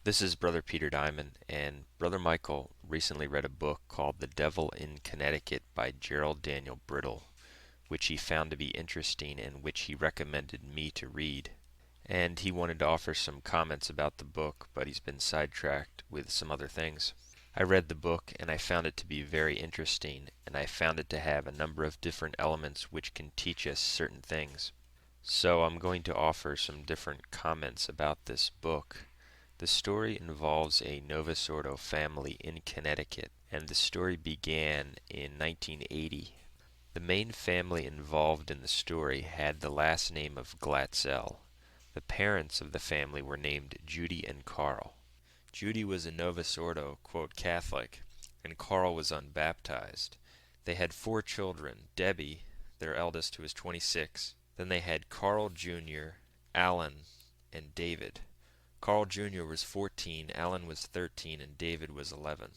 This is Brother Peter Diamond, and Brother Michael recently read a book called The Devil in Connecticut by Gerald Daniel Brittle, which he found to be interesting and which he recommended me to read. And he wanted to offer some comments about the book, but he's been sidetracked with some other things. I read the book and I found it to be very interesting, and I found it to have a number of different elements which can teach us certain things. So I'm going to offer some different comments about this book. The story involves a Novus Ordo family in Connecticut, and the story began in 1980. The main family involved in the story had the last name of Glatzel. The parents of the family were named Judy and Carl. Judy was a Novus Ordo, quote, Catholic, and Carl was unbaptized. They had 4 children, Debbie, their eldest, who was 26. Then they had Carl Jr., Alan, and David. Carl Jr. was 14, Alan was 13, and David was 11.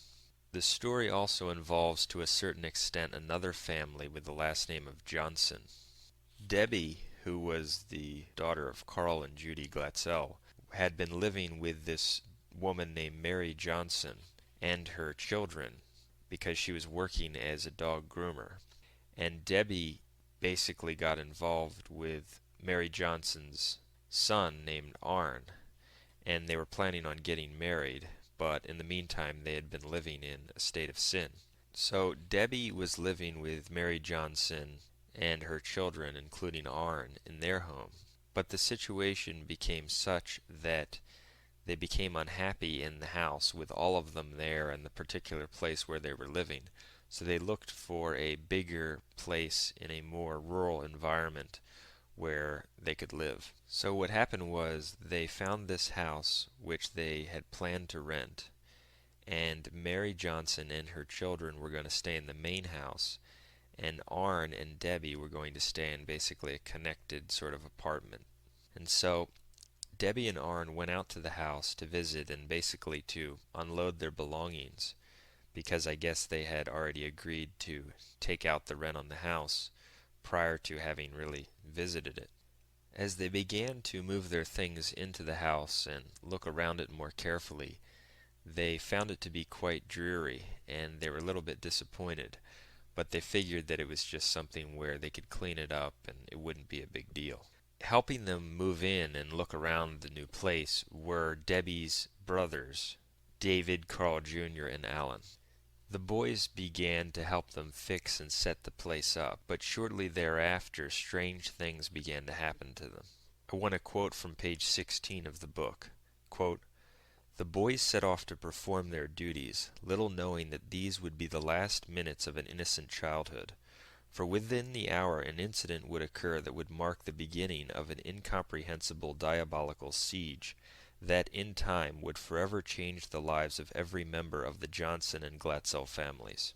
The story also involves to a certain extent another family with the last name of Johnson. Debbie, who was the daughter of Carl and Judy Glatzel, had been living with this woman named Mary Johnson and her children because she was working as a dog groomer. And Debbie basically got involved with Mary Johnson's son named Arn, and they were planning on getting married, but in the meantime they had been living in a state of sin. So Debbie was living with Mary Johnson and her children, including Arn, in their home. But the situation became such that they became unhappy in the house with all of them there in the particular place where they were living. So they looked for a bigger place in a more rural environment where they could live. So what happened was they found this house which they had planned to rent, and Mary Johnson and her children were going to stay in the main house, and Arn and Debbie were going to stay in basically a connected sort of apartment. And so Debbie and Arn went out to the house to visit and basically to unload their belongings, because I guess they had already agreed to take out the rent on the house prior to having really visited it. As they began to move their things into the house and look around it more carefully, they found it to be quite dreary, and they were a little bit disappointed, but they figured that it was just something where they could clean it up and it wouldn't be a big deal. Helping them move in and look around the new place were Debbie's brothers, David, Carl Jr., and Alan. The boys began to help them fix and set the place up, but shortly thereafter strange things began to happen to them. I want to quote from page 16 of the book. Quote, "The boys set off to perform their duties, little knowing that these would be the last minutes of an innocent childhood. For within the hour an incident would occur that would mark the beginning of an incomprehensible diabolical siege that in time would forever change the lives of every member of the Johnson and Glatzel families."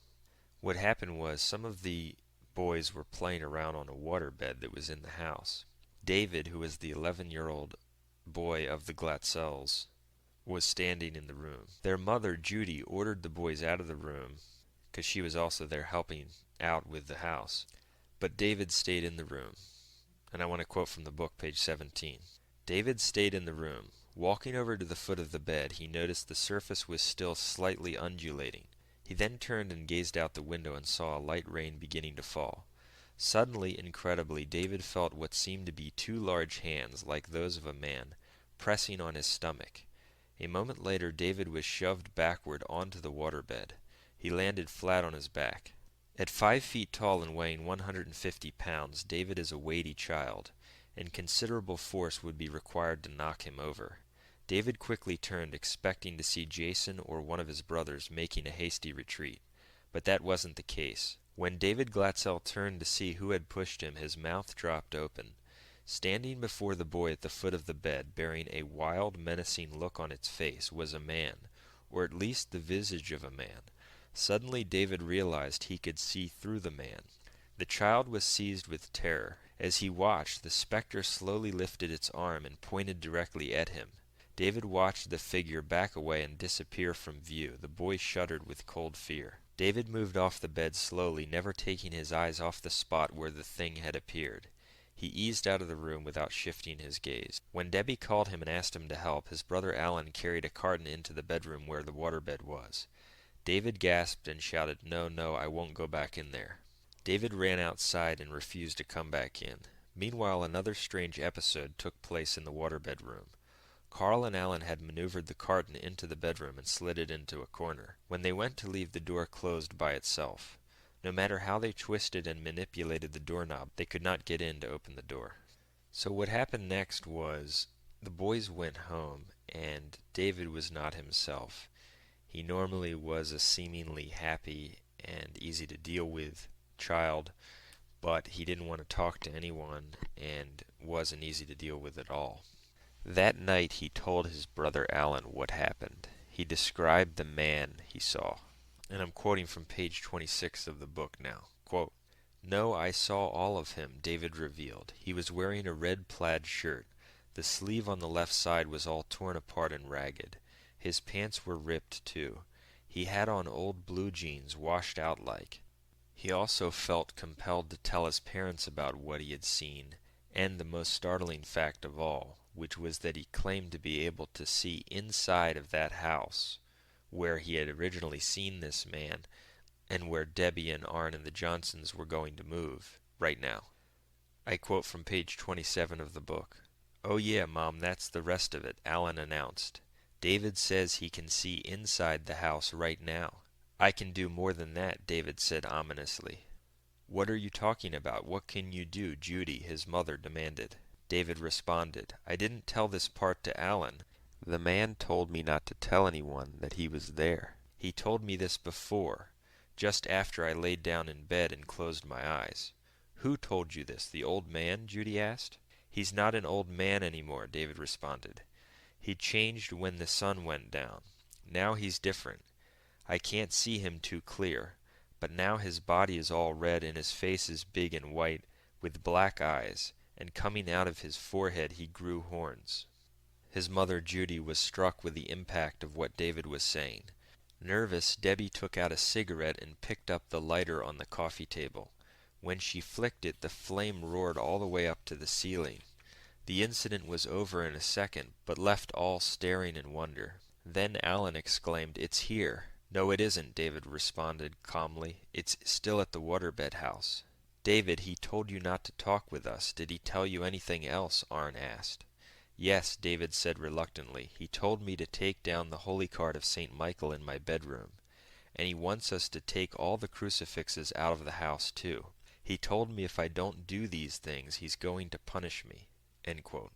What happened was some of the boys were playing around on a waterbed that was in the house. David, who was the 11-year-old boy of the Glatzels, was standing in the room. Their mother, Judy, ordered the boys out of the room because she was also there helping out with the house. But David stayed in the room. And I want to quote from the book, page 17. David stayed in the room. Walking over to the foot of the bed, he noticed the surface was still slightly undulating. He then turned and gazed out the window and saw a light rain beginning to fall. Suddenly, incredibly, David felt what seemed to be 2 large hands, like those of a man, pressing on his stomach. A moment later, David was shoved backward onto the waterbed. He landed flat on his back. At 5 feet tall and weighing 150 pounds, David is a weighty child, and considerable force would be required to knock him over. David quickly turned, expecting to see Jason or one of his brothers making a hasty retreat. But that wasn't the case. When David Glatzel turned to see who had pushed him, his mouth dropped open. Standing before the boy at the foot of the bed, bearing a wild, menacing look on its face, was a man, or at least the visage of a man. Suddenly David realized he could see through the man. The child was seized with terror. As he watched, the specter slowly lifted its arm and pointed directly at him. David watched the figure back away and disappear from view. The boy shuddered with cold fear. David moved off the bed slowly, never taking his eyes off the spot where the thing had appeared. He eased out of the room without shifting his gaze. When Debbie called him and asked him to help, his brother Alan carried a carton into the bedroom where the waterbed was. David gasped and shouted, "No, no, I won't go back in there." David ran outside and refused to come back in. Meanwhile, another strange episode took place in the waterbed room. Carl and Alan had maneuvered the carton into the bedroom and slid it into a corner. When they went to leave, the door closed by itself. No matter how they twisted and manipulated the doorknob, they could not get in to open the door. So what happened next was the boys went home, and David was not himself. He normally was a seemingly happy and easy to deal with child, but he didn't want to talk to anyone and wasn't easy to deal with at all. That night he told his brother Alan what happened. He described the man he saw. And I'm quoting from page 26 of the book now. Quote, "No, I saw all of him," David revealed. "He was wearing a red plaid shirt. The sleeve on the left side was all torn apart and ragged. His pants were ripped, too. He had on old blue jeans, washed out like. He also felt compelled to tell his parents about what he had seen, and the most startling fact of all, which was that he claimed to be able to see inside of that house where he had originally seen this man and where Debbie and Arn and the Johnsons were going to move right now." I quote from page 27 of the book. "Oh yeah, Mom, that's the rest of it," Alan announced. "David says he can see inside the house right now." "I can do more than that," David said ominously. "What are you talking about? What can you do?" Judy, his mother, demanded. David responded, "I didn't tell this part to Alan. The man told me not to tell anyone that he was there. He told me this before, just after I laid down in bed and closed my eyes." "Who told you this, the old man?" Judy asked. "He's not an old man anymore," David responded. "He changed when the sun went down. Now he's different. I can't see him too clear, but now his body is all red and his face is big and white with black eyes, and coming out of his forehead he grew horns." His mother, Judy, was struck with the impact of what David was saying. Nervous, Debbie took out a cigarette and picked up the lighter on the coffee table. When she flicked it, the flame roared all the way up to the ceiling. The incident was over in a second, but left all staring in wonder. Then Alan exclaimed, "It's here." "No, it isn't," David responded calmly. "It's still at the waterbed house." "David, he told you not to talk with us. Did he tell you anything else?" Arn asked. "Yes," David said reluctantly. "He told me to take down the holy card of St. Michael in my bedroom. And he wants us to take all the crucifixes out of the house, too. He told me if I don't do these things, he's going to punish me." End quote.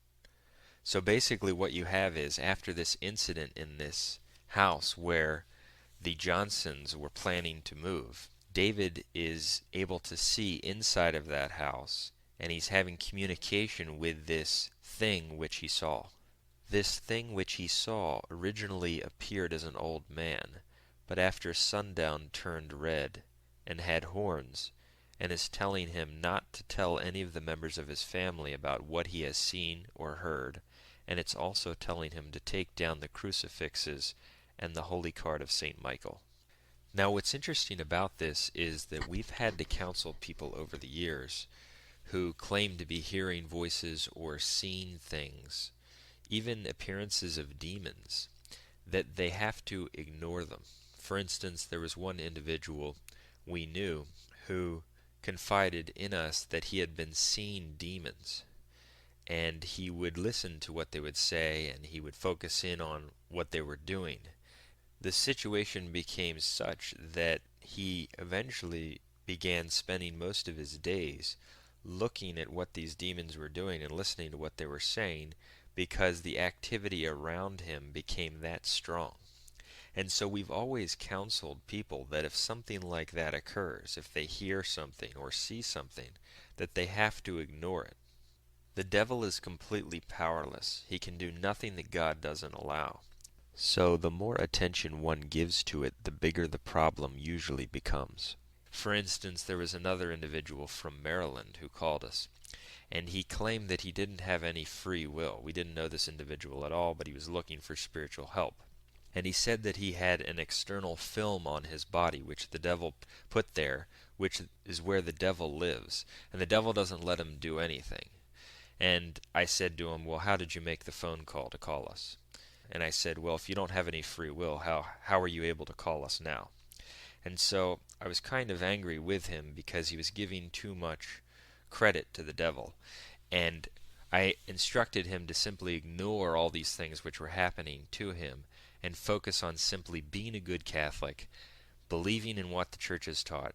So basically what you have is, after this incident in this house where the Johnsons were planning to move, David is able to see inside of that house, and he's having communication with this thing which he saw. This thing which he saw originally appeared as an old man, but after sundown turned red and had horns, and is telling him not to tell any of the members of his family about what he has seen or heard, and it's also telling him to take down the crucifixes and the holy card of St. Michael. Now what's interesting about this is that we've had to counsel people over the years who claim to be hearing voices or seeing things, even appearances of demons, that they have to ignore them. For instance, there was one individual we knew who confided in us that he had been seeing demons, and he would listen to what they would say and he would focus in on what they were doing. The situation became such that he eventually began spending most of his days looking at what these demons were doing and listening to what they were saying, because the activity around him became that strong. And so we've always counseled people that if something like that occurs, if they hear something or see something, that they have to ignore it. The devil is completely powerless. He can do nothing that God doesn't allow. So the more attention one gives to it, the bigger the problem usually becomes. For instance, there was another individual from Maryland who called us, and he claimed that he didn't have any free will. We didn't know this individual at all, but he was looking for spiritual help. And he said that he had an external film on his body, which the devil put there, which is where the devil lives. And the devil doesn't let him do anything. And I said to him, well, how did you make the phone call to call us? And I said, well, if you don't have any free will, how are you able to call us now? And so I was kind of angry with him because he was giving too much credit to the devil. And I instructed him to simply ignore all these things which were happening to him and focus on simply being a good Catholic, believing in what the church has taught,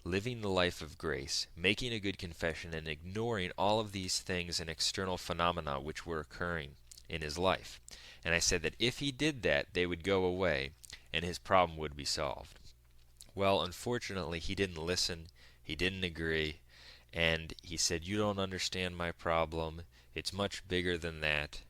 living the life of grace, making a good confession, and ignoring all of these things and external phenomena which were occurring in his life. And I said that if he did that, they would go away and his problem would be solved. Well, unfortunately, he didn't listen, he didn't agree, and he said, you don't understand my problem, it's much bigger than that.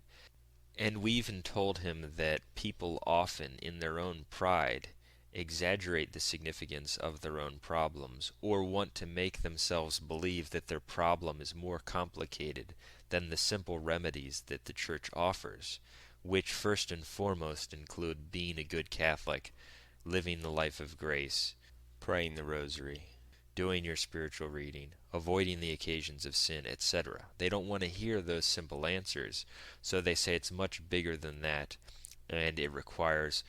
And we even told him that people often, in their own pride, exaggerate the significance of their own problems, or want to make themselves believe that their problem is more complicated than the simple remedies that the Church offers, which first and foremost include being a good Catholic, living the life of grace, praying the rosary, doing your spiritual reading, avoiding the occasions of sin, etc. They don't want to hear those simple answers, so they say it's much bigger than that, and it requires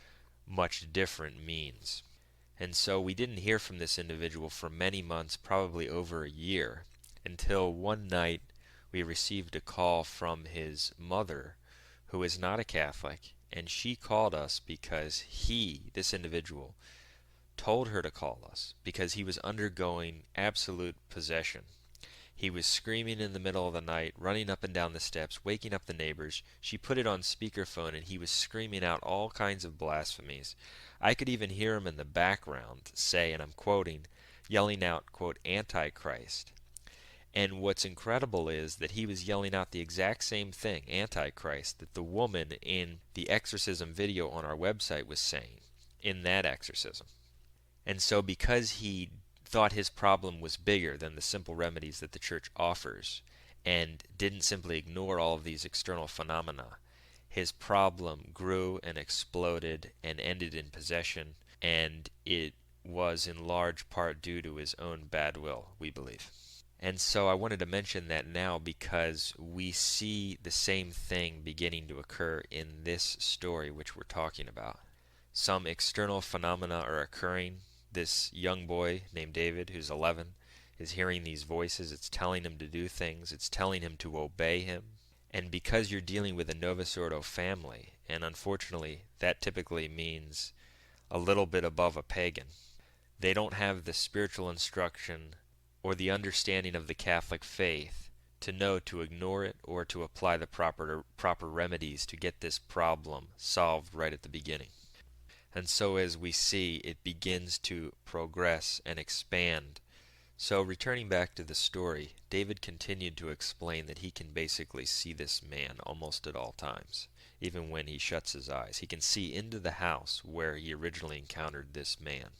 much different means. And so we didn't hear from this individual for many months, probably over a year, until one night we received a call from his mother, who is not a Catholic, and she called us because this individual, told her to call us because he was undergoing absolute possession. He was screaming in the middle of the night, running up and down the steps, waking up the neighbors. She put it on speakerphone and he was screaming out all kinds of blasphemies. I could even hear him in the background say, and I'm quoting, yelling out, quote, Antichrist. And what's incredible is that he was yelling out the exact same thing, Antichrist, that the woman in the exorcism video on our website was saying in that exorcism. And so because he thought his problem was bigger than the simple remedies that the Church offers, and didn't simply ignore all of these external phenomena, his problem grew and exploded and ended in possession, and it was in large part due to his own bad will, we believe. And so I wanted to mention that now because we see the same thing beginning to occur in this story which we're talking about. Some external phenomena are occurring. This young boy named David, who's 11, is hearing these voices. It's telling him to do things. It's telling him to obey him. And because you're dealing with a Novus Ordo family, and unfortunately that typically means a little bit above a pagan, they don't have the spiritual instruction or the understanding of the Catholic faith to know to ignore it or to apply the proper remedies to get this problem solved right at the beginning. And so as we see, it begins to progress and expand. So returning back to the story, David continued to explain that he can basically see this man almost at all times, even when he shuts his eyes. He can see into the house where he originally encountered this man.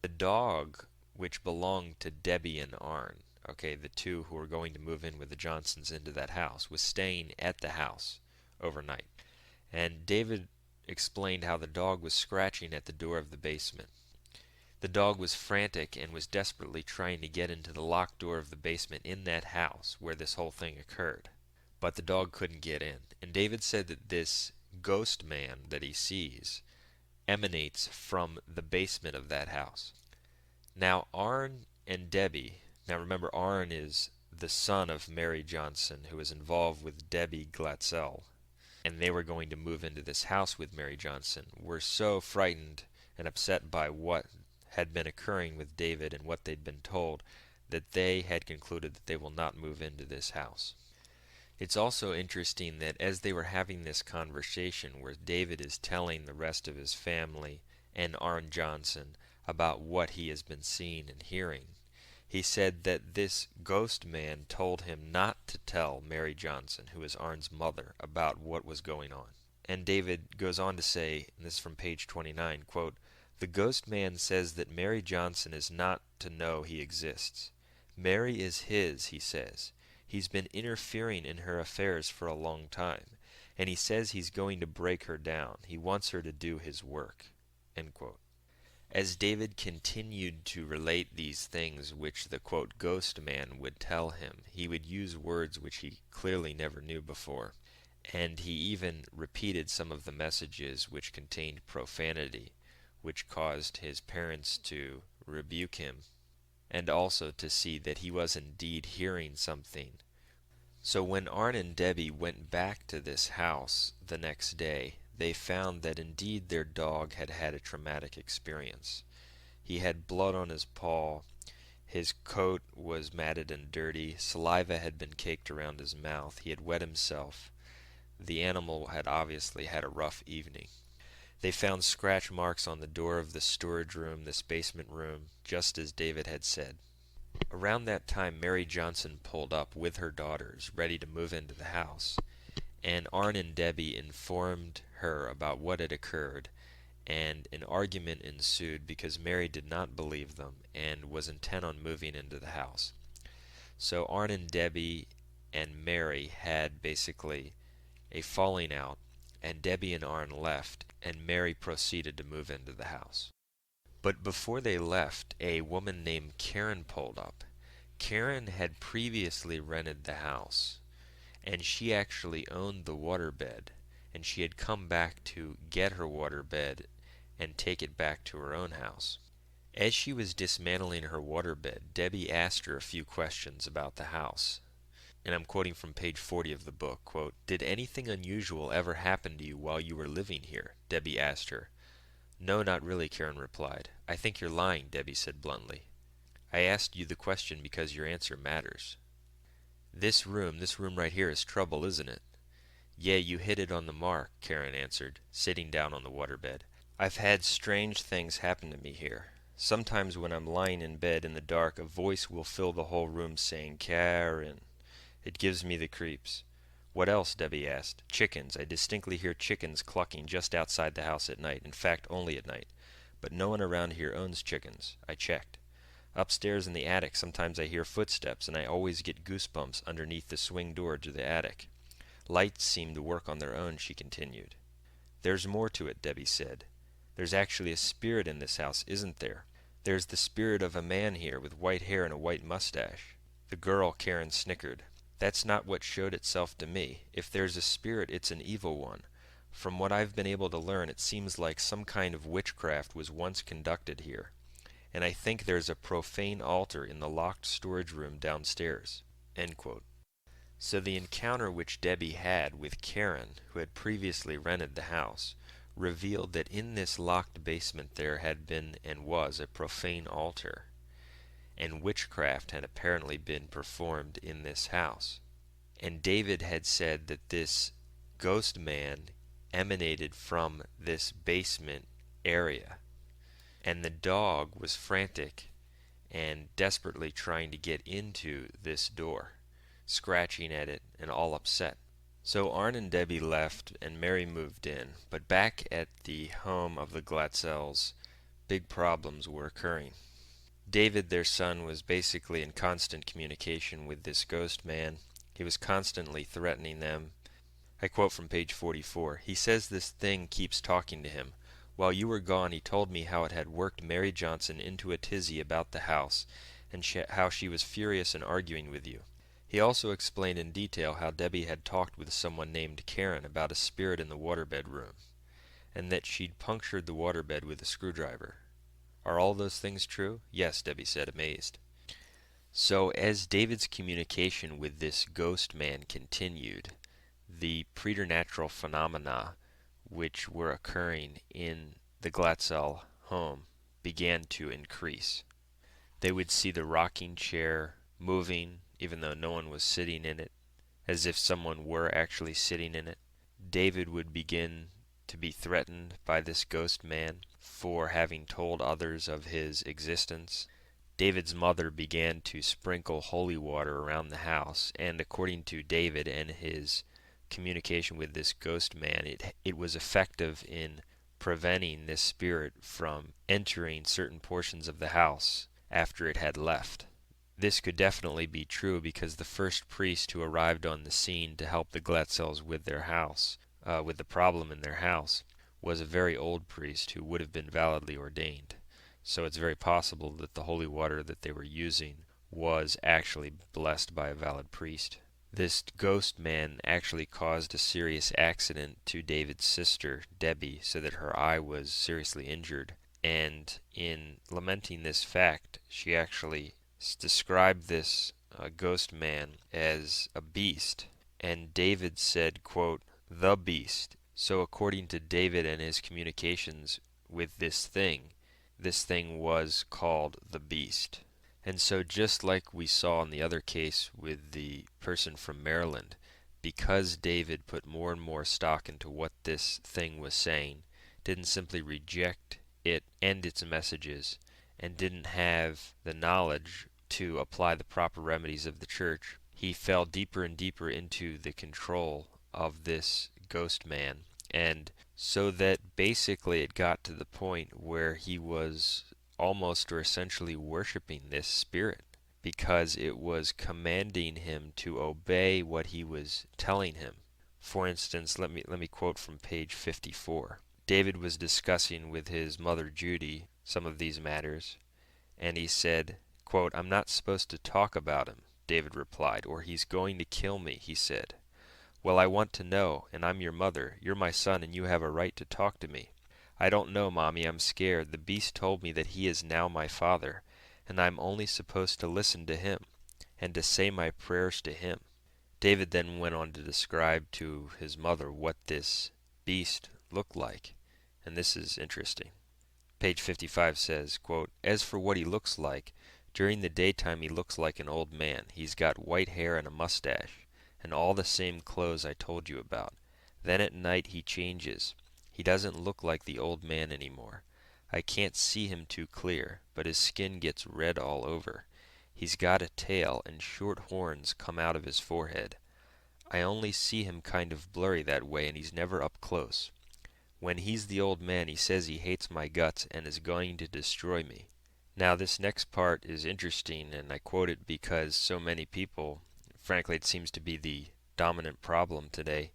The dog, which belonged to Debbie and Arn, okay, the two who were going to move in with the Johnsons into that house, was staying at the house overnight. And David explained how the dog was scratching at the door of the basement. The dog was frantic and was desperately trying to get into the locked door of the basement in that house where this whole thing occurred. But the dog couldn't get in. And David said that this ghost man that he sees emanates from the basement of that house. Now Arn and Debbie, now remember Arn is the son of Mary Johnson, who was involved with Debbie Glatzel, and they were going to move into this house with Mary Johnson, were so frightened and upset by what had been occurring with David and what they'd been told that they had concluded that they will not move into this house. It's also interesting that as they were having this conversation where David is telling the rest of his family and Arn Johnson about what he has been seeing and hearing, he said that this ghost man told him not to tell Mary Johnson, who is Arn's mother, about what was going on. And David goes on to say, and this is from page 29, quote, "The ghost man says that Mary Johnson is not to know he exists. Mary is his, he says. He's been interfering in her affairs for a long time. and he says he's going to break her down. He wants her to do his work." End quote. As David continued to relate these things which the quote, ghost man would tell him, he would use words which he clearly never knew before, and he even repeated some of the messages which contained profanity, which caused his parents to rebuke him, and also to see that he was indeed hearing something. So when Arn and Debbie went back to this house the next day, they found that indeed their dog had had a traumatic experience. He had blood on his paw, his coat was matted and dirty, saliva had been caked around his mouth, he had wet himself. The animal had obviously had a rough evening. They found scratch marks on the door of the storage room, this basement room, just as David had said. Around that time, Mary Johnson pulled up with her daughters, ready to move into the house, and Arn and Debbie informed her about what had occurred, and an argument ensued because Mary did not believe them and was intent on moving into the house. So Arn and Debbie and Mary had basically a falling out, and Debbie and Arn left, and Mary proceeded to move into the house. But before they left, a woman named Karen pulled up. Karen had previously rented the house, and she actually owned the waterbed, and she had come back to get her waterbed and take it back to her own house. As she was dismantling her waterbed, Debbie asked her a few questions about the house. And I'm quoting from page 40 of the book, quote, "Did anything unusual ever happen to you while you were living here?" Debbie asked her. "No, not really," Karen replied. "I think you're lying," Debbie said bluntly. "I asked you the question because your answer matters." This room right here is trouble, isn't it?" "Yeah, you hit it on the mark," Karen answered, sitting down on the waterbed. "I've had strange things happen to me here. Sometimes when I'm lying in bed in the dark, a voice will fill the whole room saying, 'Karen.' It gives me the creeps." "What else?" Debbie asked. "Chickens. I distinctly hear chickens clucking just outside the house at night. In fact, only at night. But no one around here owns chickens. I checked. Upstairs in the attic, sometimes I hear footsteps, and I always get goosebumps underneath the swing door to the attic. Lights seem to work on their own," she continued. "There's more to it," Debbie said. "There's actually a spirit in this house, isn't there? There's the spirit of a man here with white hair and a white mustache." The girl, Karen, snickered. "That's not what showed itself to me. If there's a spirit, it's an evil one. From what I've been able to learn, it seems like some kind of witchcraft was once conducted here. And I think there's a profane altar in the locked storage room downstairs." End quote. So the encounter which Debbie had with Karen, who had previously rented the house, revealed that in this locked basement there had been and was a profane altar, and witchcraft had apparently been performed in this house. And David had said that this ghost man emanated from this basement area, and the dog was frantic and desperately trying to get into this door, scratching at it and all upset. So Arn and Debbie left and Mary moved in, but back at the home of the Glatzels, big problems were occurring. David, their son, was basically in constant communication with this ghost man. He was constantly threatening them. I quote from page 44. "He says this thing keeps talking to him. While you were gone, he told me how it had worked Mary Johnson into a tizzy about the house, and how she was furious and arguing with you. He also explained in detail how Debbie had talked with someone named Karen about a spirit in the waterbed room, and that she'd punctured the waterbed with a screwdriver. Are all those things true?" "Yes," Debbie said, amazed. So as David's communication with this ghost man continued, the preternatural phenomena which were occurring in the Glatzel home began to increase. They would see the rocking chair moving even though no one was sitting in it, as if someone were actually sitting in it. David would begin to be threatened by this ghost man for having told others of his existence. David's mother began to sprinkle holy water around the house, and according to David and his communication with this ghost man, it was effective in preventing this spirit from entering certain portions of the house after it had left. This could definitely be true because the first priest who arrived on the scene to help the Glatzels with their house with the problem in their house was a very old priest who would have been validly ordained. So it's very possible that the holy water that they were using was actually blessed by a valid priest. This ghost man actually caused a serious accident to David's sister, Debbie, so that her eye was seriously injured. And in lamenting this fact, she actually described this ghost man as a beast. And David said, quote, "the beast." So according to David and his communications with this thing was called the beast. And so just like we saw in the other case with the person from Maryland, because David put more and more stock into what this thing was saying, didn't simply reject it and its messages, and didn't have the knowledge to apply the proper remedies of the church, he fell deeper and deeper into the control of this ghost man. And so that basically it got to the point where he was almost or essentially worshiping this spirit because it was commanding him to obey what he was telling him. For instance, let me quote from page 54. David was discussing with his mother Judy some of these matters, and he said, quote, "I'm not supposed to talk about him," David replied, "or he's going to kill me," he said. "Well, I want to know, and I'm your mother. You're my son, and you have a right to talk to me." "I don't know, Mommy. I'm scared. The beast told me that he is now my father, and I'm only supposed to listen to him, and to say my prayers to him." David then went on to describe to his mother what this beast looked like, and this is interesting. Page 55 says, quote, "As for what he looks like, during the daytime he looks like an old man. He's got white hair and a mustache, and all the same clothes I told you about. Then at night he changes. He doesn't look like the old man anymore. I can't see him too clear, but his skin gets red all over. He's got a tail, and short horns come out of his forehead. I only see him kind of blurry that way, and he's never up close. When he's the old man, he says he hates my guts and is going to destroy me." Now this next part is interesting, and I quote it because so many people, frankly it seems to be the dominant problem today,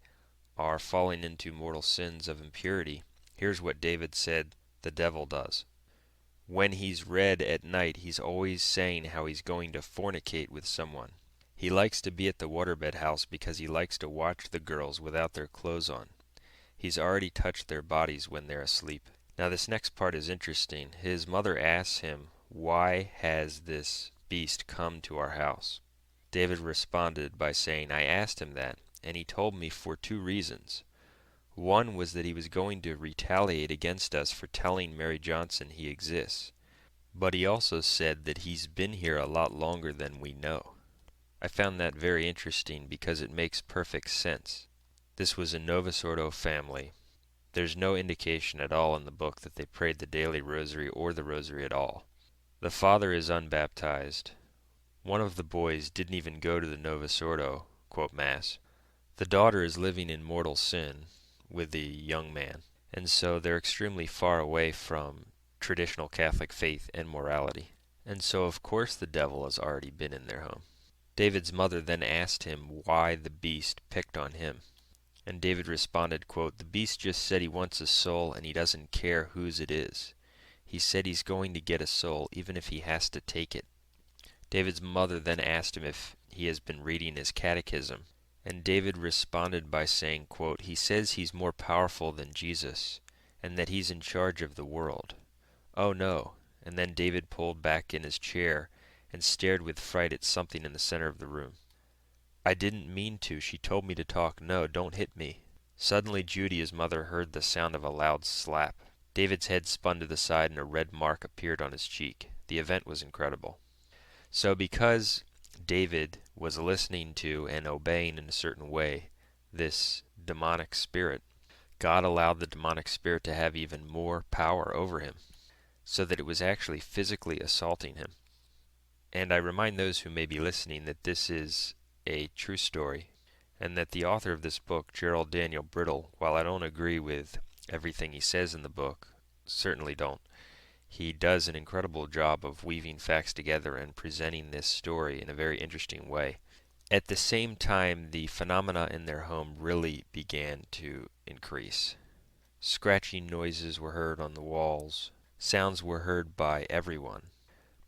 are falling into mortal sins of impurity. Here's what David said the devil does. "When he's red at night, he's always saying how he's going to fornicate with someone. He likes to be at the waterbed house because he likes to watch the girls without their clothes on. He's already touched their bodies when they're asleep." Now this next part is interesting. His mother asks him, "Why has this beast come to our house?" David responded by saying, "I asked him that, and he told me for two reasons. One was that he was going to retaliate against us for telling Mary Johnson he exists, but he also said that he's been here a lot longer than we know." I found that very interesting because it makes perfect sense. This was a Novus Ordo family. There's no indication at all in the book that they prayed the daily rosary or the rosary at all. The father is unbaptized. One of the boys didn't even go to the Novus Ordo, quote, Mass. The daughter is living in mortal sin with the young man, and so they're extremely far away from traditional Catholic faith and morality. And so of course the devil has already been in their home. David's mother then asked him why the beast picked on him. And David responded, quote, "The beast just said he wants a soul and he doesn't care whose it is. He said he's going to get a soul even if he has to take it." David's mother then asked him if he has been reading his catechism. And David responded by saying, quote, "He says he's more powerful than Jesus and that he's in charge of the world." "Oh no." And then David pulled back in his chair and stared with fright at something in the center of the room. "I didn't mean to. She told me to talk. No, don't hit me." Suddenly Judy, his mother, heard the sound of a loud slap. David's head spun to the side and a red mark appeared on his cheek. The event was incredible. So because David was listening to and obeying in a certain way this demonic spirit, God allowed the demonic spirit to have even more power over him, so that it was actually physically assaulting him. And I remind those who may be listening that this is a true story, and that the author of this book, Gerald Daniel Brittle, while I don't agree with everything he says in the book, certainly don't, he does an incredible job of weaving facts together and presenting this story in a very interesting way. At the same time, the phenomena in their home really began to increase. Scratching noises were heard on the walls. Sounds were heard by everyone,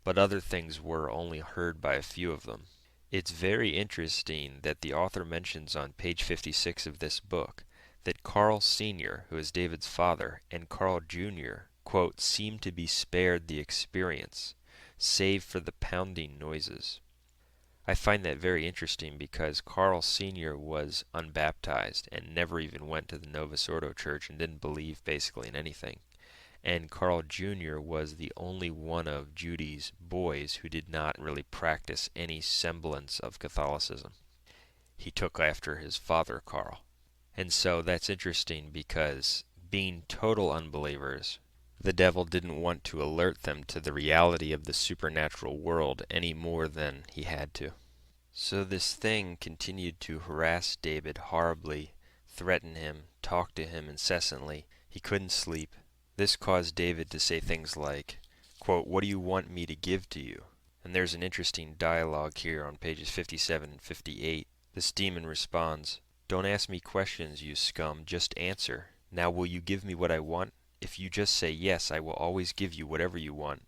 but other things were only heard by a few of them. It's very interesting that the author mentions on page 56 of this book that Carl Sr., who is David's father, and Carl Jr., quote, seemed to be spared the experience, save for the pounding noises. I find that very interesting because Carl Sr. was unbaptized and never even went to the Novus Ordo Church and didn't believe basically in anything. And Carl Jr. was the only one of Judy's boys who did not really practice any semblance of Catholicism. He took after his father, Carl. And so that's interesting because being total unbelievers, the devil didn't want to alert them to the reality of the supernatural world any more than he had to. So this thing continued to harass David horribly, threaten him, talk to him incessantly. He couldn't sleep. This caused David to say things like, quote, "What do you want me to give to you?" And there's an interesting dialogue here on pages 57 and 58. This demon responds, "Don't ask me questions, you scum, just answer. Now will you give me what I want? If you just say yes, I will always give you whatever you want,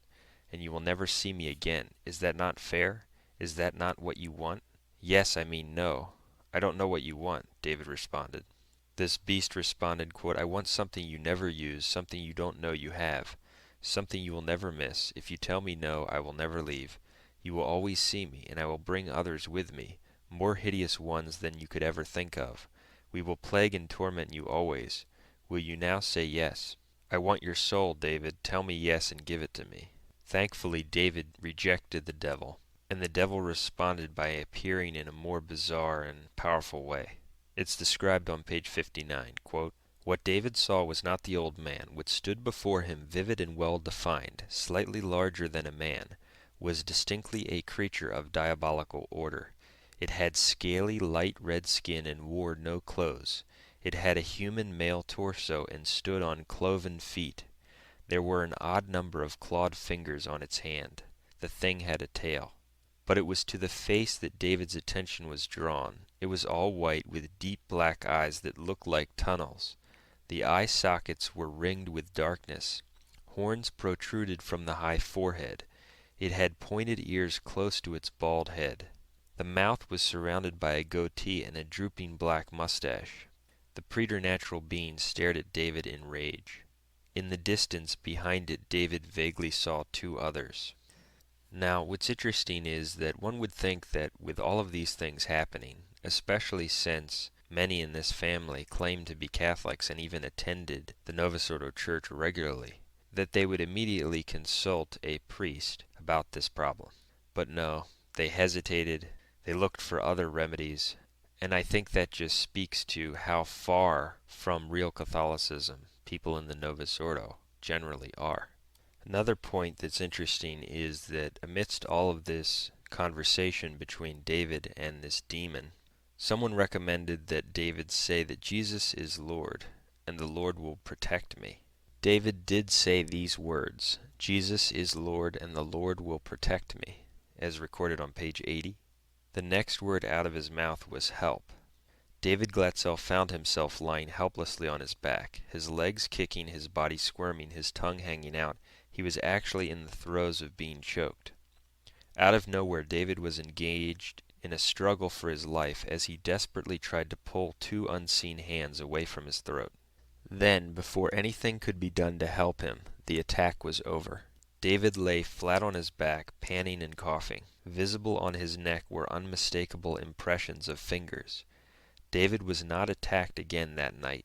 and you will never see me again. Is that not fair? Is that not what you want?" "Yes, I mean no. I don't know what you want," David responded. This beast responded, quote, "I want something you never use, something you don't know you have, something you will never miss. If you tell me no, I will never leave. You will always see me, and I will bring others with me, more hideous ones than you could ever think of. We will plague and torment you always. Will you now say yes?" "I want your soul, David. Tell me yes and give it to me." Thankfully, David rejected the devil, and the devil responded by appearing in a more bizarre and powerful way. It's described on page 59, quote, "What David saw was not the old man, which stood before him vivid and well defined, slightly larger than a man, was distinctly a creature of diabolical order. It had scaly, light red skin and wore no clothes. It had a human male torso and stood on cloven feet. There were an odd number of clawed fingers on its hand. The thing had a tail." But it was to the face that David's attention was drawn. It was all white, with deep black eyes that looked like tunnels. The eye sockets were ringed with darkness. Horns protruded from the high forehead. It had pointed ears close to its bald head. The mouth was surrounded by a goatee and a drooping black mustache. The preternatural being stared at David in rage. In the distance behind it, David vaguely saw two others. Now, what's interesting is that one would think that with all of these things happening, especially since many in this family claimed to be Catholics and even attended the Novus Ordo Church regularly, that they would immediately consult a priest about this problem. But no, they hesitated, they looked for other remedies, and I think that just speaks to how far from real Catholicism people in the Novus Ordo generally are. Another point that's interesting is that amidst all of this conversation between David and this demon, someone recommended that David say that Jesus is Lord, and the Lord will protect me. David did say these words, "Jesus is Lord, and the Lord will protect me," as recorded on page 80. The next word out of his mouth was help. David Glatzel found himself lying helplessly on his back, his legs kicking, his body squirming, his tongue hanging out. He was actually in the throes of being choked. Out of nowhere, David was engaged in a struggle for his life as he desperately tried to pull two unseen hands away from his throat. Then, before anything could be done to help him, the attack was over. David lay flat on his back, panting and coughing. Visible on his neck were unmistakable impressions of fingers. David was not attacked again that night.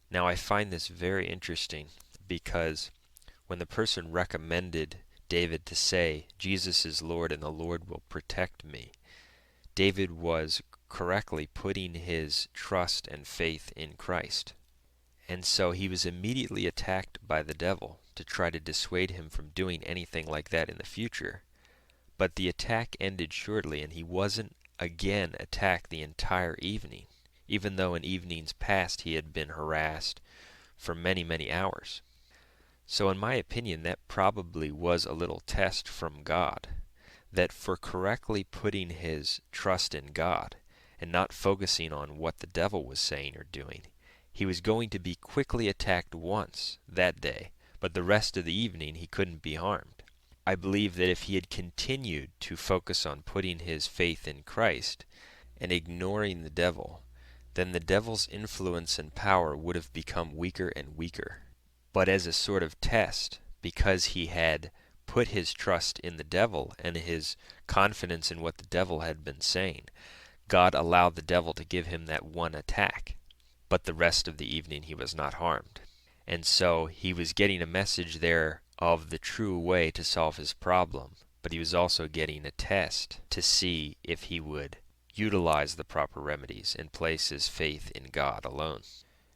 Now I find this very interesting because when the person recommended David to say, "Jesus is Lord and the Lord will protect me," David was correctly putting his trust and faith in Christ. And so he was immediately attacked by the devil to try to dissuade him from doing anything like that in the future. But the attack ended shortly, and he wasn't again attacked the entire evening, even though in evenings past he had been harassed for many, many hours. So in my opinion, that probably was a little test from God. that for correctly putting his trust in God and not focusing on what the devil was saying or doing, he was going to be quickly attacked once that day, but the rest of the evening he couldn't be harmed. I believe that if he had continued to focus on putting his faith in Christ and ignoring the devil, then the devil's influence and power would have become weaker and weaker. But as a sort of test, because he had put his trust in the devil and his confidence in what the devil had been saying, God allowed the devil to give him that one attack. But the rest of the evening he was not harmed. And so he was getting a message there of the true way to solve his problem, but he was also getting a test to see if he would utilize the proper remedies and place his faith in God alone.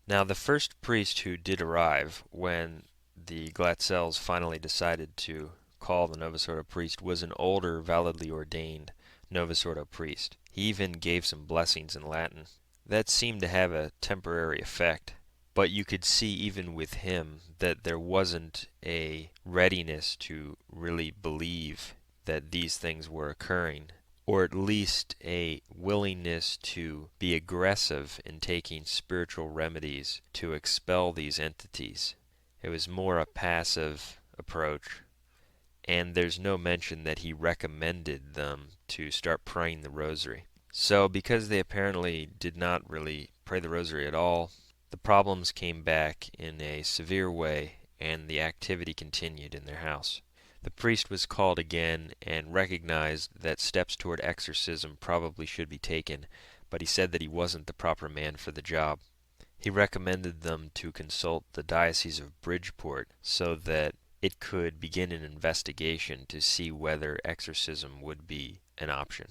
Now, the first priest who did arrive when the Glatzels finally decided to call the Novus Ordo priest was an older, validly ordained Novus Ordo priest. He even gave some blessings in Latin. That seemed to have a temporary effect, but you could see even with him that there wasn't a readiness to really believe that these things were occurring, or at least a willingness to be aggressive in taking spiritual remedies to expel these entities. It was more a passive approach, and there's no mention that he recommended them to start praying the rosary. So because they apparently did not really pray the rosary at all, the problems came back in a severe way, and the activity continued in their house. The priest was called again and recognized that steps toward exorcism probably should be taken, but he said that he wasn't the proper man for the job. He recommended them to consult the Diocese of Bridgeport so that it could begin an investigation to see whether exorcism would be an option.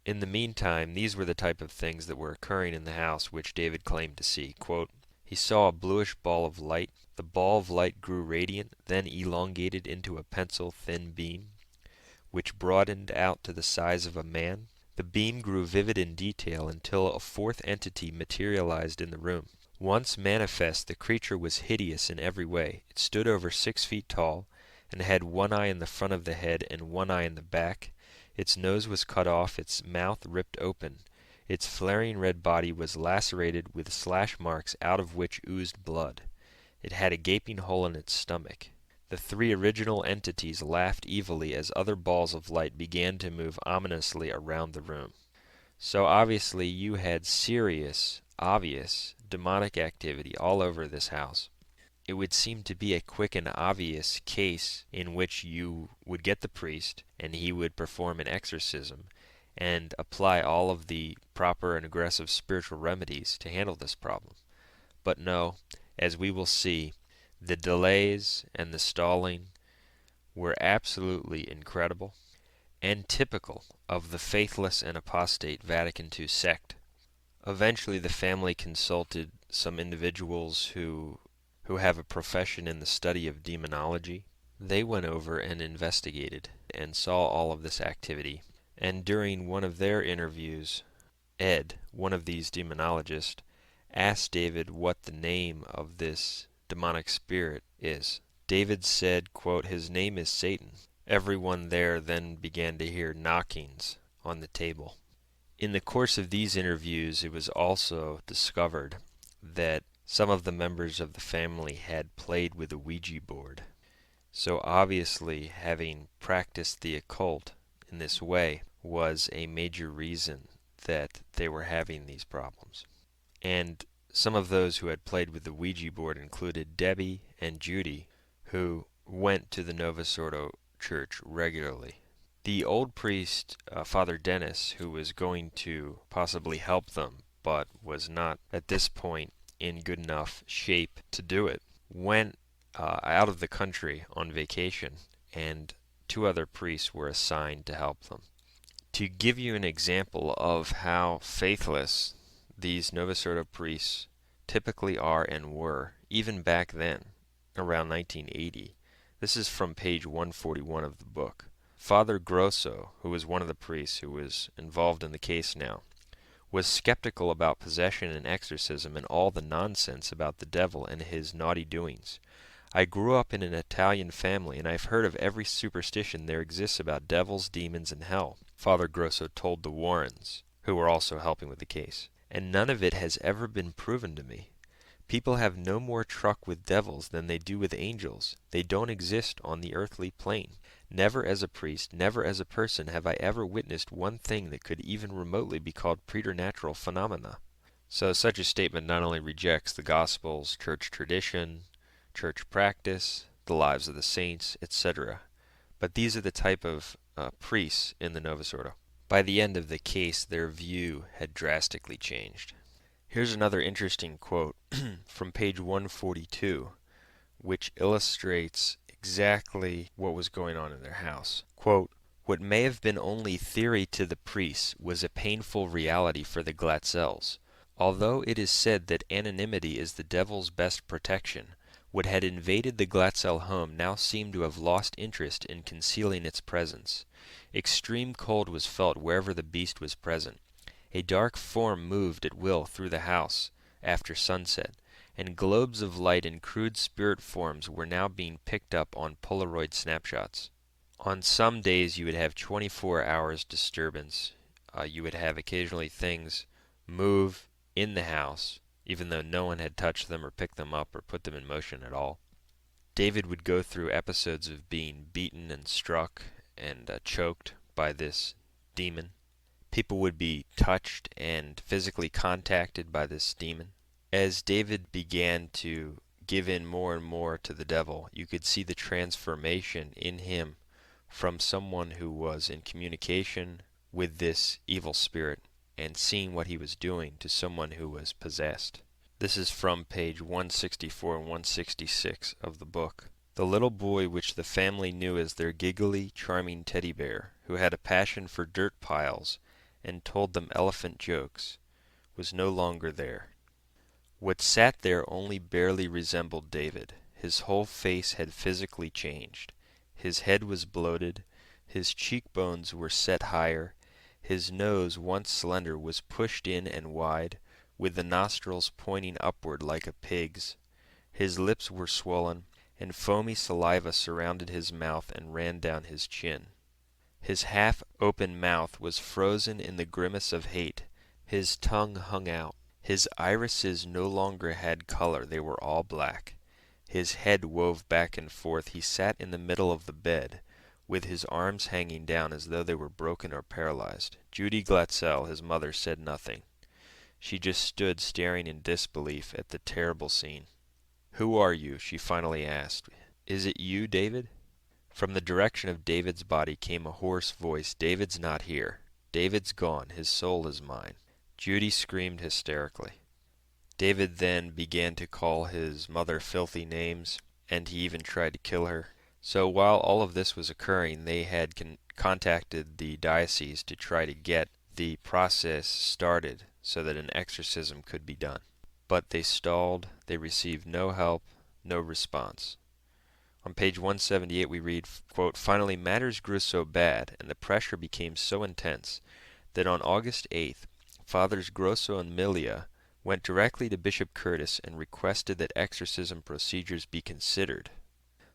In the meantime, these were the type of things that were occurring in the house which David claimed to see. Quote, he saw a bluish ball of light. The ball of light grew radiant, then elongated into a pencil-thin beam, which broadened out to the size of a man. The beam grew vivid in detail until a fourth entity materialized in the room. Once manifest, the creature was hideous in every way. It stood over 6 feet tall, and had one eye in the front of the head and one eye in the back. Its nose was cut off, its mouth ripped open. Its flaring red body was lacerated with slash marks out of which oozed blood. It had a gaping hole in its stomach. The 3 original entities laughed evilly as other balls of light began to move ominously around the room. So obviously you had serious, obvious, demonic activity all over this house. It would seem to be a quick and obvious case in which you would get the priest and he would perform an exorcism and apply all of the proper and aggressive spiritual remedies to handle this problem. But no, as we will see, the delays and the stalling were absolutely incredible and typical of the faithless and apostate Vatican II sect. Eventually the family consulted some individuals who have a profession in the study of demonology. They went over and investigated and saw all of this activity. And during one of their interviews, Ed, one of these demonologists, asked David what the name of this demonic spirit is. David said, quote, his name is Satan. Everyone there then began to hear knockings on the table. In the course of these interviews, it was also discovered that some of the members of the family had played with a Ouija board. So obviously, having practiced the occult in this way was a major reason that they were having these problems. And some of those who had played with the Ouija board included Debbie and Judy, who went to the Novus Ordo church regularly. The old priest, Father Dennis, who was going to possibly help them, but was not at this point in good enough shape to do it, went out of the country on vacation, and 2 other priests were assigned to help them. To give you an example of how faithless these Novus Ordo priests typically are and were, even back then, around 1980, this is from page 141 of the book. Father Grosso, who was one of the priests who was involved in the case now, was skeptical about possession and exorcism and all the nonsense about the devil and his naughty doings. I grew up in an Italian family, and I've heard of every superstition there exists about devils, demons, and hell," Father Grosso told the Warrens, who were also helping with the case. "And none of it has ever been proven to me. People have no more truck with devils than they do with angels. They don't exist on the earthly plane. Never as a priest, never as a person have I ever witnessed one thing that could even remotely be called preternatural phenomena." So such a statement not only rejects the Gospels, church tradition, church practice, the lives of the saints, etc., but these are the type of priests in the Novus Ordo. By the end of the case, their view had drastically changed. Here's another interesting quote from page 142, which illustrates exactly what was going on in their house. Quote, "What may have been only theory to the priests was a painful reality for the Glatzels. Although it is said that anonymity is the devil's best protection, what had invaded the Glatzel home now seemed to have lost interest in concealing its presence. Extreme cold was felt wherever the beast was present. A dark form moved at will through the house after sunset, and globes of light in crude spirit forms were now being picked up on Polaroid snapshots. On some days you would have 24 hours disturbance. You would have occasionally things move in the house, even though no one had touched them or picked them up or put them in motion at all. David would go through episodes of being beaten and struck and choked by this demon. People would be touched and physically contacted by this demon. As David began to give in more and more to the devil, you could see the transformation in him from someone who was in communication with this evil spirit and seeing what he was doing to someone who was possessed. This is from page 164 and 166 of the book. "The little boy which the family knew as their giggly, charming teddy bear, who had a passion for dirt piles and told them elephant jokes, was no longer there. What sat there only barely resembled David. His whole face had physically changed. His head was bloated, his cheekbones were set higher, his nose, once slender, was pushed in and wide, with the nostrils pointing upward like a pig's. His lips were swollen, and foamy saliva surrounded his mouth and ran down his chin. His half-open mouth was frozen in the grimace of hate. His tongue hung out. His irises no longer had color, they were all black. His head wove back and forth. He sat in the middle of the bed, with his arms hanging down as though they were broken or paralyzed. Judy Glatzel, his mother, said nothing. She just stood staring in disbelief at the terrible scene. 'Who are you?' she finally asked. 'Is it you, David?' From the direction of David's body came a hoarse voice. 'David's not here. David's gone. His soul is mine.' Judy screamed hysterically. David then began to call his mother filthy names, and he even tried to kill her. So while all of this was occurring, they had contacted the diocese to try to get the process started so that an exorcism could be done. But they stalled. They received no help, no response. On page 178 we read, quote, "Finally matters grew so bad and the pressure became so intense that on August 8th, Fathers Grosso and Milia went directly to Bishop Curtis and requested that exorcism procedures be considered.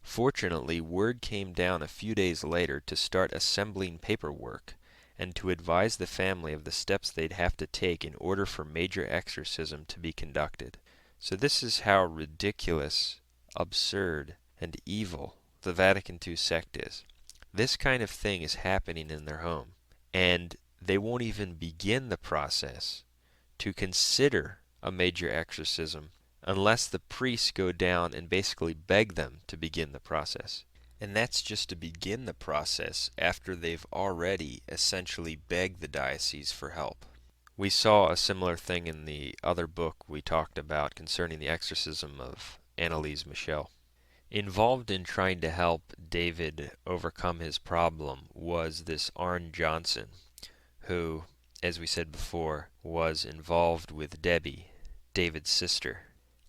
Fortunately, word came down a few days later to start assembling paperwork and to advise the family of the steps they'd have to take in order for major exorcism to be conducted." So this is how ridiculous, absurd, and evil the Vatican II sect is. This kind of thing is happening in their home, and they won't even begin the process to consider a major exorcism unless the priests go down and basically beg them to begin the process. And that's just to begin the process after they've already essentially begged the diocese for help. We saw a similar thing in the other book we talked about concerning the exorcism of Annalise Michel. Involved in trying to help David overcome his problem was this Arne Johnson, who, as we said before, was involved with Debbie, David's sister.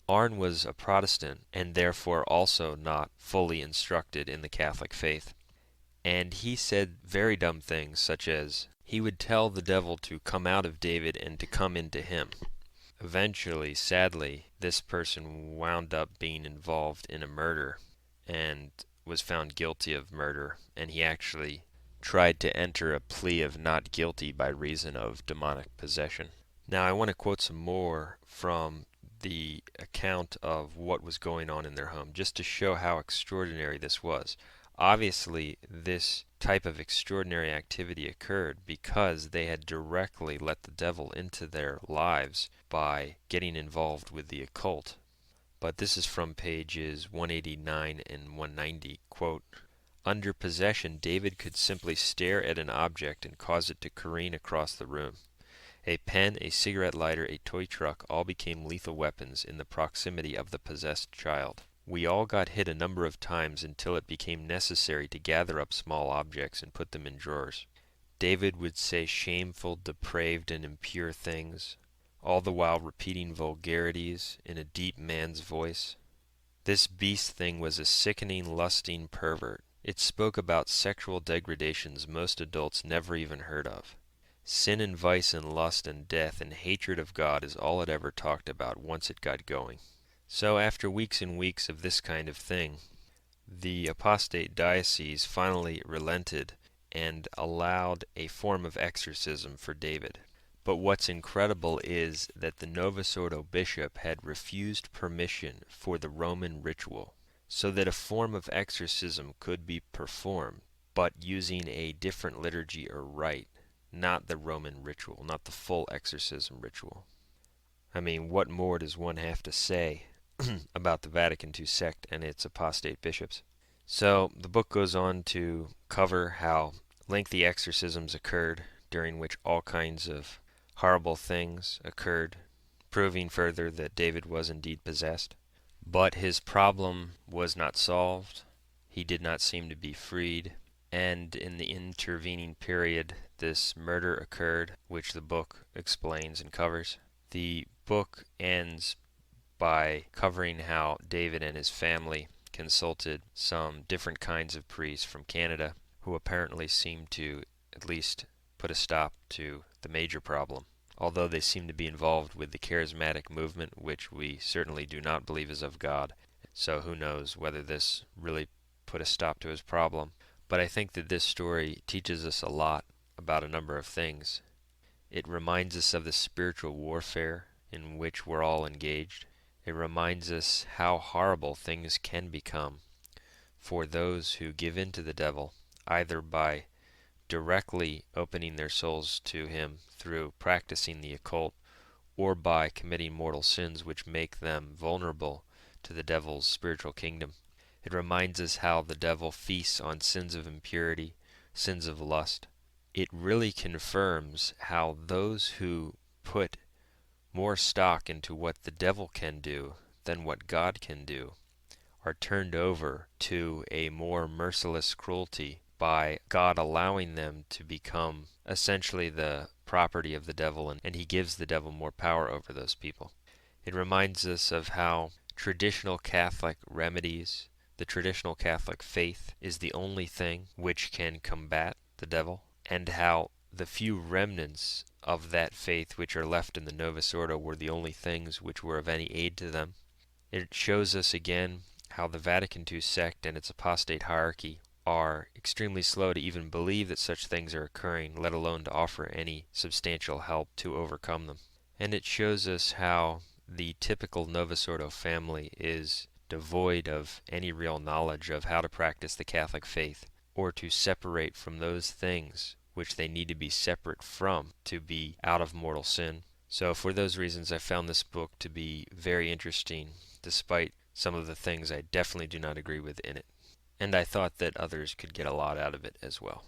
Arne was a Protestant and therefore also not fully instructed in the Catholic faith. And he said very dumb things such as he would tell the devil to come out of David and to come into him. Eventually, sadly, this person wound up being involved in a murder and was found guilty of murder, and he actually tried to enter a plea of not guilty by reason of demonic possession. Now, I want to quote some more from the account of what was going on in their home, just to show how extraordinary this was. Obviously, this type of extraordinary activity occurred because they had directly let the devil into their lives by getting involved with the occult. But this is from pages 189 and 190. Quote, under possession, David could simply stare at an object and cause it to careen across the room. A pen, a cigarette lighter, a toy truck all became lethal weapons in the proximity of the possessed child. We all got hit a number of times until it became necessary to gather up small objects and put them in drawers. David would say shameful, depraved, and impure things, all the while repeating vulgarities in a deep man's voice. This beast thing was a sickening, lusting pervert. It spoke about sexual degradations most adults never even heard of. Sin and vice and lust and death and hatred of God is all it ever talked about once it got going. So after weeks and weeks of this kind of thing, the apostate diocese finally relented and allowed a form of exorcism for David. But what's incredible is that the Novus Ordo bishop had refused permission for the Roman ritual, so that a form of exorcism could be performed, but using a different liturgy or rite, not the Roman ritual, not the full exorcism ritual. I mean, what more does one have to say about the Vatican II sect and its apostate bishops? So the book goes on to cover how lengthy exorcisms occurred, during which all kinds of horrible things occurred, proving further that David was indeed possessed. But his problem was not solved. He did not seem to be freed. And in the intervening period, this murder occurred, which the book explains and covers. The book ends by covering how David and his family consulted some different kinds of priests from Canada who apparently seemed to at least put a stop to the major problem. Although they seem to be involved with the charismatic movement, which we certainly do not believe is of God. So who knows whether this really put a stop to his problem. But I think that this story teaches us a lot about a number of things. It reminds us of the spiritual warfare in which we're all engaged. It reminds us how horrible things can become for those who give in to the devil, either by directly opening their souls to him through practicing the occult, or by committing mortal sins which make them vulnerable to the devil's spiritual kingdom. It reminds us how the devil feasts on sins of impurity, sins of lust. It really confirms how those who put more stock into what the devil can do than what God can do are turned over to a more merciless cruelty by God allowing them to become essentially the property of the devil, and he gives the devil more power over those people. It reminds us of how traditional Catholic remedies, the traditional Catholic faith, is the only thing which can combat the devil, and how the few remnants of that faith which are left in the Novus Ordo were the only things which were of any aid to them. It shows us again how the Vatican II sect and its apostate hierarchy are extremely slow to even believe that such things are occurring, let alone to offer any substantial help to overcome them. And it shows us how the typical Novus Ordo family is devoid of any real knowledge of how to practice the Catholic faith, or to separate from those things which they need to be separate from to be out of mortal sin. So for those reasons, I found this book to be very interesting, despite some of the things I definitely do not agree with in it. And I thought that others could get a lot out of it as well.